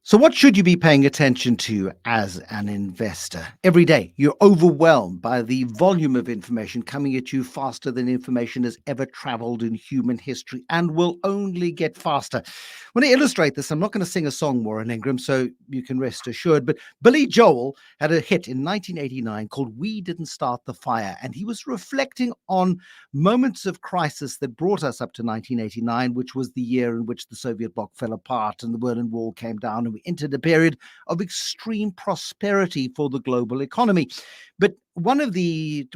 So, what should you be paying attention to as an investor? Every day, you're overwhelmed by the volume of information coming at you faster than information has ever traveled in human history and will only get faster. When I illustrate this, I'm not going to sing a song, Warren Ingram, so you can rest assured. But Billy Joel had a hit in 1989 called We Didn't Start the Fire. And he was reflecting on moments of crisis that brought us up to 1989, which was the year in which the Soviet bloc fell apart and the Berlin Wall came down, and we entered a period of extreme prosperity for the global economy. But the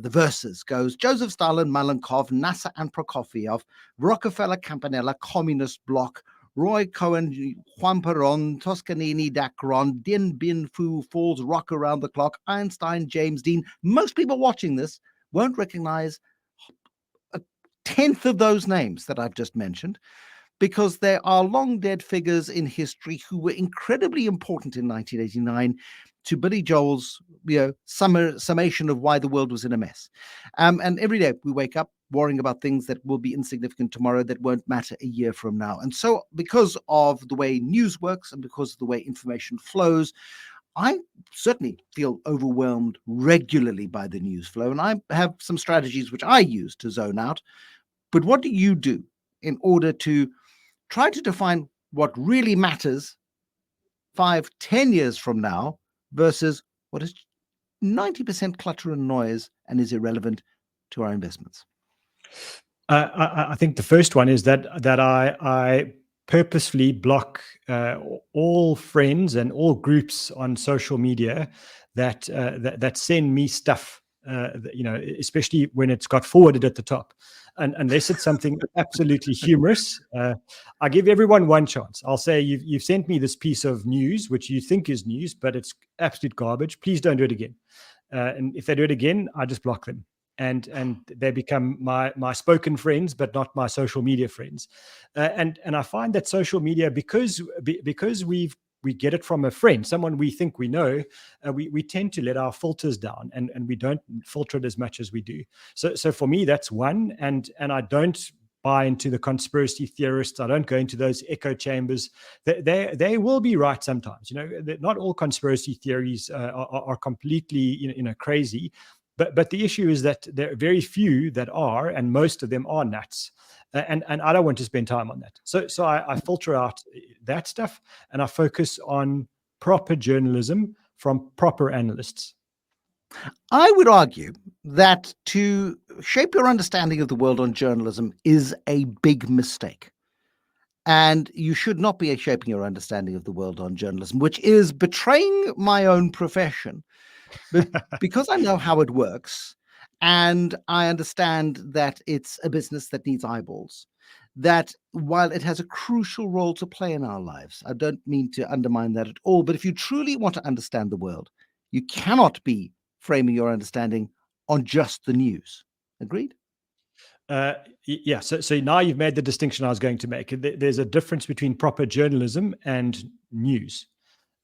verses goes: Joseph Stalin, Malenkov, Nasser and Prokofiev, Rockefeller, Campanella, Communist Bloc, Roy Cohen, Juan Perón, Toscanini, Dacron, Dien Bien Phu, Falls, Rock Around the Clock, Einstein, James Dean. Most people watching this won't recognize a tenth of those names that I've just mentioned, because there are long dead figures in history who were incredibly important in 1989 to Billy Joel's summation of why the world was in a mess. And every day we wake up worrying about things that will be insignificant tomorrow, that won't matter a year from now. And so because of the way news works and because of the way information flows, I certainly feel overwhelmed regularly by the news flow, and I have some strategies which I use to zone out. But what do you do in order to try to define what really matters 5, 10 years from now versus what is 90% clutter and noise and is irrelevant to our investments? I think the first one is that I purposefully block all friends and all groups on social media that send me stuff, especially when it's got forwarded at the top. And unless it's something absolutely humorous, I give everyone one chance. I'll say, you've sent me this piece of news, which you think is news, but it's absolute garbage. Please don't do it again. And if they do it again, I just block them. And they become my spoken friends, but not my social media friends. And I find that social media, because we get it from a friend, someone we think we know, we tend to let our filters down, and we don't filter it as much as we do. So for me, that's one. And I don't buy into the conspiracy theorists. I don't go into those echo chambers. They will be right sometimes. Not all conspiracy theories are completely crazy. But the issue is that there are very few that are, and most of them are nuts. And I don't want to spend time on that. So I filter out that stuff, and I focus on proper journalism from proper analysts. I would argue that to shape your understanding of the world on journalism is a big mistake. And you should not be shaping your understanding of the world on journalism, which is betraying my own profession. But because I know how it works, and I understand that it's a business that needs eyeballs, that while it has a crucial role to play in our lives, I don't mean to undermine that at all, but if you truly want to understand the world, you cannot be framing your understanding on just the news. Agreed? Yeah. So now you've made the distinction I was going to make. There's a difference between proper journalism and news.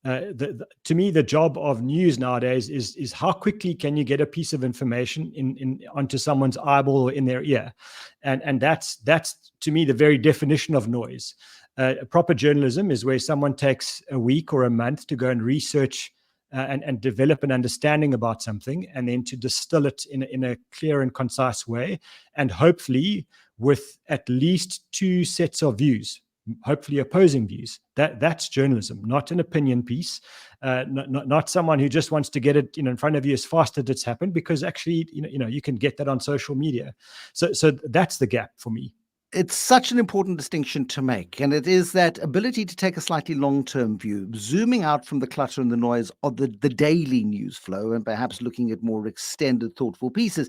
To me, the job of news nowadays is how quickly can you get a piece of information onto someone's eyeball or in their ear, and that's to me the very definition of noise. Proper journalism is where someone takes a week or a month to go and research and develop an understanding about something, and then to distill it in a clear and concise way, and hopefully with at least two sets of views, hopefully opposing views. That's journalism, not an opinion piece, not someone who just wants to get it in front of you as fast as it's happened, because actually you can get that on social media. So that's the gap for me. It's such an important distinction to make, and it is that ability to take a slightly long-term view, zooming out from the clutter and the noise of the daily news flow, and perhaps looking at more extended, thoughtful pieces.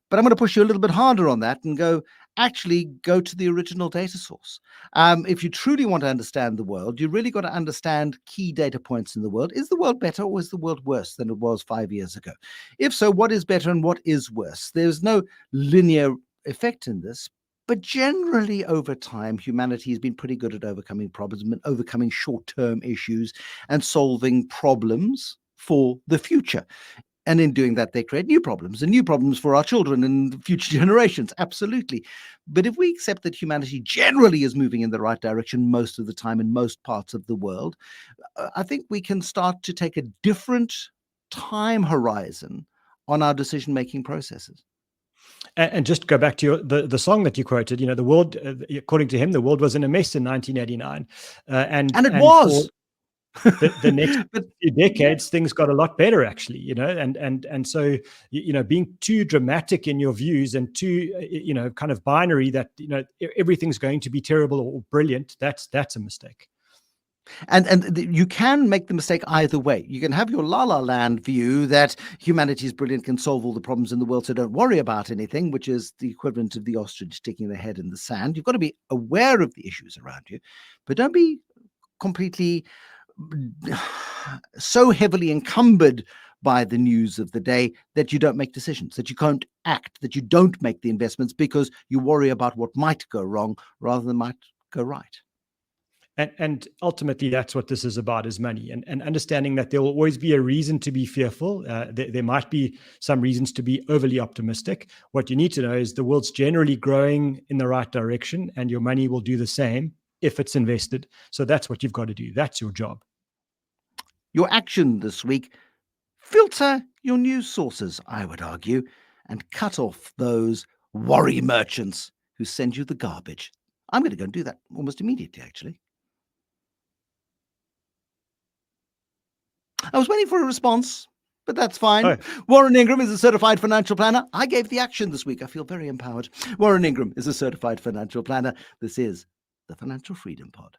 But I'm going to push you a little bit harder on that and go to the original data source. If you truly want to understand the world, you really got to understand key data points in the world. Is the world better, or is the world worse than it was 5 years ago? If so, what is better and what is worse? There's no linear effect in this. But generally, over time, humanity has been pretty good at overcoming problems and overcoming short-term issues and solving problems for the future. And in doing that, they create new problems for our children and future generations. Absolutely. But if we accept that humanity generally is moving in the right direction most of the time in most parts of the world, I think we can start to take a different time horizon on our decision-making processes. And just go back to the song that you quoted. The world, according to him, the world was in a mess in 1989, And it was. For the next But few decades, things got a lot better, actually. And so being too dramatic in your views and too kind of binary that everything's going to be terrible or brilliant, that's a mistake. And you can make the mistake either way. You can have your La La Land view that humanity is brilliant, can solve all the problems in the world, so don't worry about anything, which is the equivalent of the ostrich sticking their head in the sand. You've got to be aware of the issues around you, but don't be completely so heavily encumbered by the news of the day that you don't make decisions, that you can't act, that you don't make the investments because you worry about what might go wrong rather than might go right. And ultimately, that's what this is about, is money, and understanding that there will always be a reason to be fearful. There might be some reasons to be overly optimistic. What you need to know is the world's generally growing in the right direction, and your money will do the same if it's invested. So that's what you've got to do. That's your job. Your action this week: filter your news sources, I would argue, and cut off those worry merchants who send you the garbage. I'm going to go and do that almost immediately, actually. I was waiting for a response, but that's fine. Oh. Warren Ingram is a certified financial planner. I gave the action this week. I feel very empowered. Warren Ingram is a certified financial planner. This is the Financial Freedom Pod.